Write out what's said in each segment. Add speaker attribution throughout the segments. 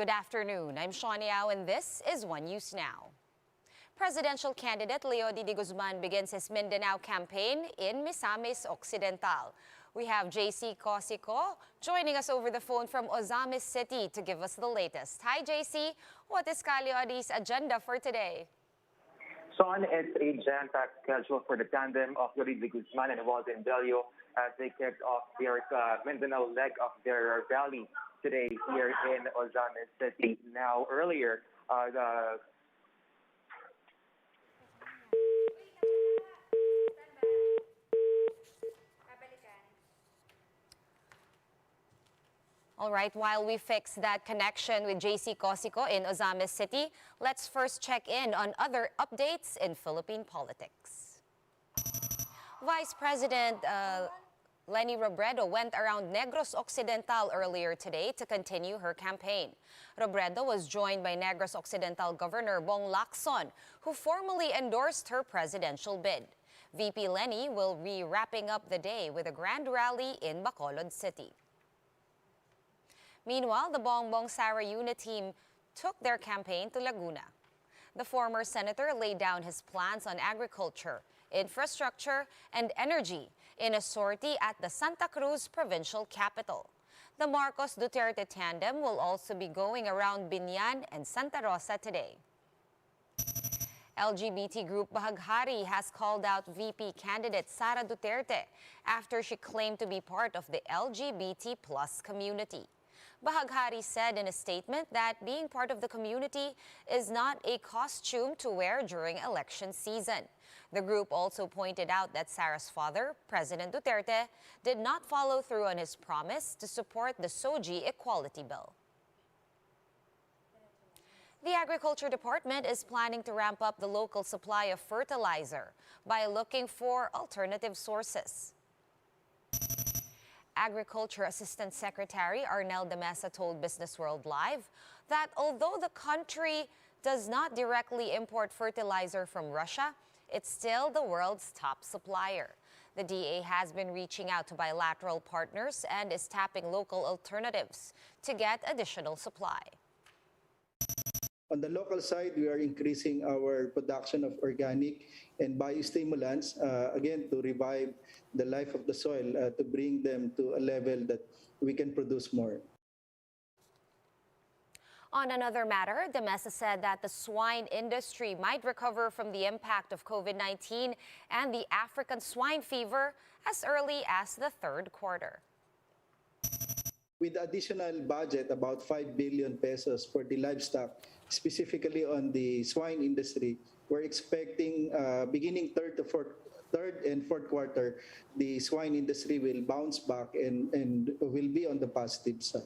Speaker 1: Good afternoon. I'm Shawnee Au, and this is One News Now. Presidential candidate Leo de Guzman begins his Mindanao campaign in Misamis Occidental. We have JC Cosico joining us over the phone from Misamis City to give us the latest. Hi, JC. What is Caliody's agenda for today?
Speaker 2: Sean, it's a jam-packed schedule for the tandem of Leo de Guzman and Walden Bello as they kicked off their Mindanao leg of their rally today here in Misamis City. Now, earlier,
Speaker 1: All right, while we fix that connection with JC Cosico in Misamis City, let's first check in on other updates in Philippine politics. Vice President Leni Robredo went around Negros Occidental earlier today to continue her campaign. Robredo was joined by Negros Occidental Governor Bong Lacson, who formally endorsed her presidential bid. VP Leni will be wrapping up the day with a grand rally in Bacolod City. Meanwhile, the Bongbong Sara unit team took their campaign to Laguna. The former senator laid down his plans on agriculture, infrastructure, and energy in a sortie at the Santa Cruz provincial capital. The Marcos-Duterte tandem will also be going around Binyan and Santa Rosa today. LGBT group Bahaghari has called out VP candidate Sara Duterte after she claimed to be part of the LGBT plus community. Bahaghari said in a statement that being part of the community is not a costume to wear during election season. The group also pointed out that Sara's father, President Duterte, did not follow through on his promise to support the SOGI Equality Bill. The Agriculture Department is planning to ramp up the local supply of fertilizer by looking for alternative sources. Agriculture Assistant Secretary Arnel de Mesa told Business World Live that although the country does not directly import fertilizer from Russia, it's still the world's top supplier. The DA has been reaching out to bilateral partners and is tapping local alternatives to get additional supply.
Speaker 3: On the local side, we are increasing our production of organic and biostimulants, again, to revive the life of the soil, to bring them to a level that we can produce more.
Speaker 1: On another matter, de Mesa said that the swine industry might recover from the impact of COVID-19 and the African swine fever as early as the third quarter.
Speaker 3: With additional budget, about 5 billion pesos for the livestock, specifically on the swine industry, we're expecting beginning third and fourth quarter, the swine industry will bounce back and will be on the positive side.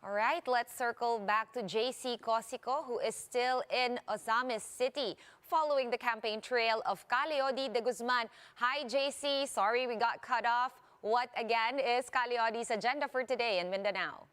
Speaker 1: All right, let's circle back to JC Cosico, who is still in Misamis City following the campaign trail of Caliody de Guzman. Hi, JC. Sorry we got cut off. What, again, is Caliody's agenda for today in Mindanao?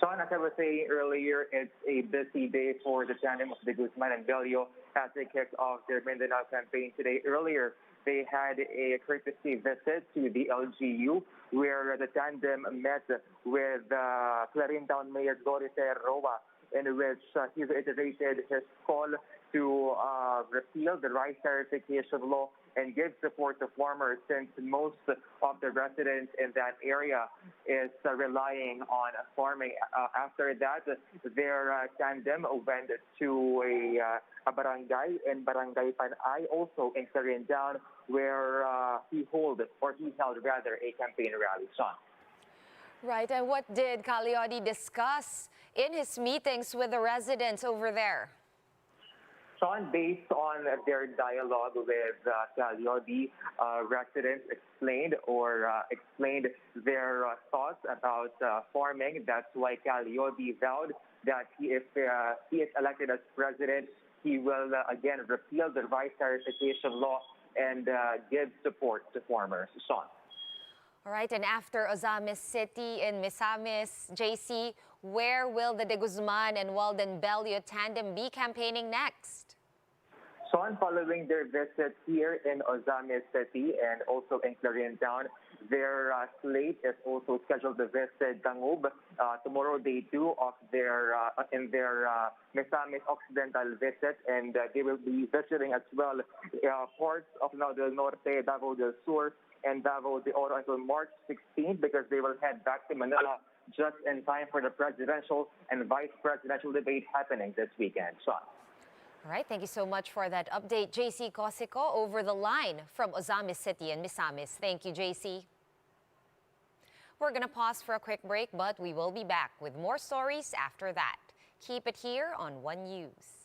Speaker 2: Sean, as I was saying earlier, it's a busy day for the tandem of de Guzman and Bello as they kicked off their Mindanao campaign today. Earlier, they had a courtesy visit to the LGU where the tandem met with Clarin Town Mayor Doris Roa, in which he reiterated his call to repeal the rice tariffication law and give support to farmers, since most of the residents in that area is relying on farming. After that, their tandem went to a barangay in Barangay Panay, also in Clarin Town, where he held a campaign rally. Sean.
Speaker 1: Right, and what did Caliody discuss in his meetings with the residents over there?
Speaker 2: Sean, based on their dialogue with Caliody, residents explained their thoughts about farming. That's why Caliody vowed that if he is elected as president, he will again repeal the rice tariffication law and give support to farmers. Sean.
Speaker 1: All right, and after Misamis City in Misamis, JC, where will the de Guzman and Walden Bello tandem be campaigning next?
Speaker 2: Sean, following their visit here in Ozamis City and also in Clarion Town, their slate is also scheduled to visit Dangub tomorrow, day 2 of their Misamis Occidental visit, and they will be visiting as well ports of Davao del Norte, Davao del Sur, and Davao de Oro until March 16th, because they will head back to Manila just in time for the presidential and vice presidential debate happening this weekend. Sean.
Speaker 1: All right, thank you so much for that update, JC Cosico, over the line from Ozamis City and Misamis. Thank you, JC. We're going to pause for a quick break, but we will be back with more stories after that. Keep it here on One News.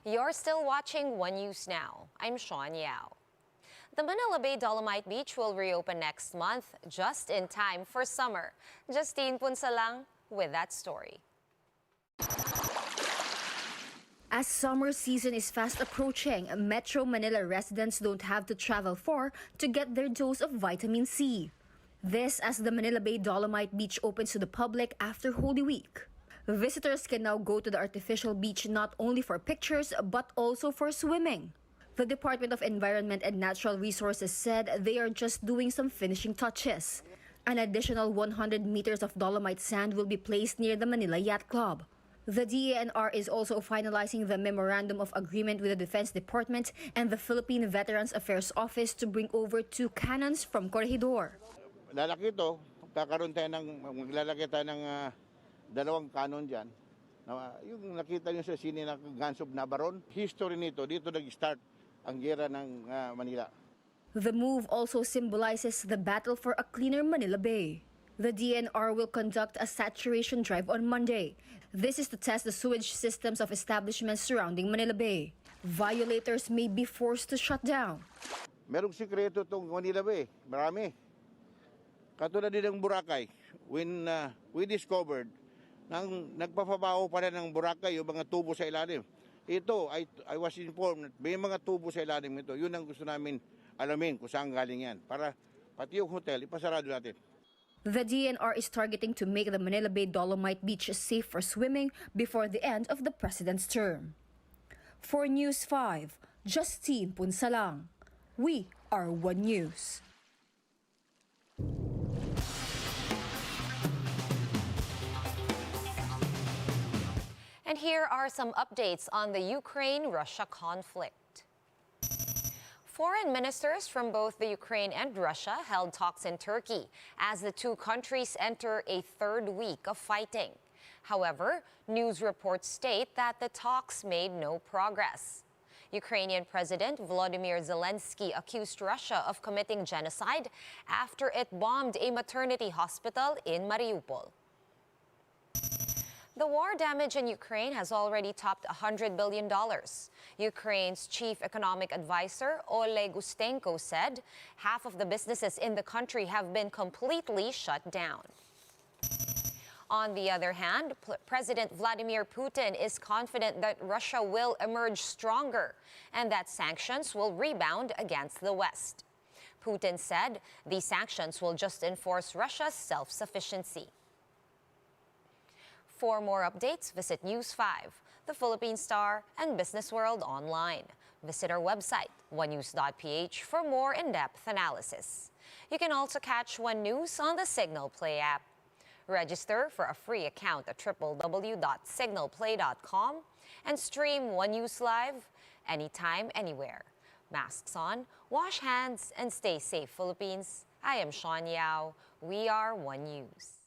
Speaker 1: You're still watching One News Now. I'm Sean Yao. The Manila Bay Dolomite Beach will reopen next month, just in time for summer. Justine Punsalang with that story.
Speaker 4: As summer season is fast approaching, Metro Manila residents don't have to travel far to get their dose of vitamin C. This as the Manila Bay Dolomite Beach opens to the public after Holy Week. Visitors can now go to the artificial beach not only for pictures but also for swimming. The Department of Environment and Natural Resources said they are just doing some finishing touches. An additional 100 meters of dolomite sand will be placed near the Manila Yacht Club. The DENR is also finalizing the Memorandum of Agreement with the Defense Department and the Philippine Veterans Affairs Office to bring over 2 cannons from Corregidor.
Speaker 5: Lalaki ito, maglalagay tayo ng dalawang kanon dyan. Yung nakita nyo sa sine ng Guns of Navarone, history nito, dito nag-start ang giyera ng Manila.
Speaker 4: The move also symbolizes the battle for a cleaner Manila Bay. The DNR will conduct a saturation drive on Monday. This is to test the sewage systems of establishments surrounding Manila Bay. Violators may be forced to shut down.
Speaker 5: Merong sikreto itong Manila Bay, marami. Katulad din ng Boracay, when we discovered, nagpapabaho pa rin ng Boracay yung mga tubo sa ilalim. Ito, I was informed that may mga tubo sa ilalim nito. Yun ang gusto namin alamin kung saan galing yan. Para pati yung hotel, ipasarado natin.
Speaker 4: The DENR is targeting to make the Manila Bay Dolomite Beach safe for swimming before the end of the president's term. For News 5, Justine Punsalang. We are One News.
Speaker 1: And here are some updates on the Ukraine-Russia conflict. Foreign ministers from both the Ukraine and Russia held talks in Turkey as the two countries enter a third week of fighting. However, news reports state that the talks made no progress. Ukrainian President Volodymyr Zelensky accused Russia of committing genocide after it bombed a maternity hospital in Mariupol. The war damage in Ukraine has already topped $100 billion. Ukraine's chief economic advisor, Oleg Ustenko, said half of the businesses in the country have been completely shut down. On the other hand, President Vladimir Putin is confident that Russia will emerge stronger and that sanctions will rebound against the West. Putin said these sanctions will just enforce Russia's self-sufficiency. For more updates, visit News 5, The Philippine Star, and Business World online. Visit our website, onenews.ph, for more in-depth analysis. You can also catch One News on the Signal Play app. Register for a free account at www.signalplay.com and stream One News live anytime, anywhere. Masks on, wash hands, and stay safe, Philippines. I am Sean Yao. We are One News.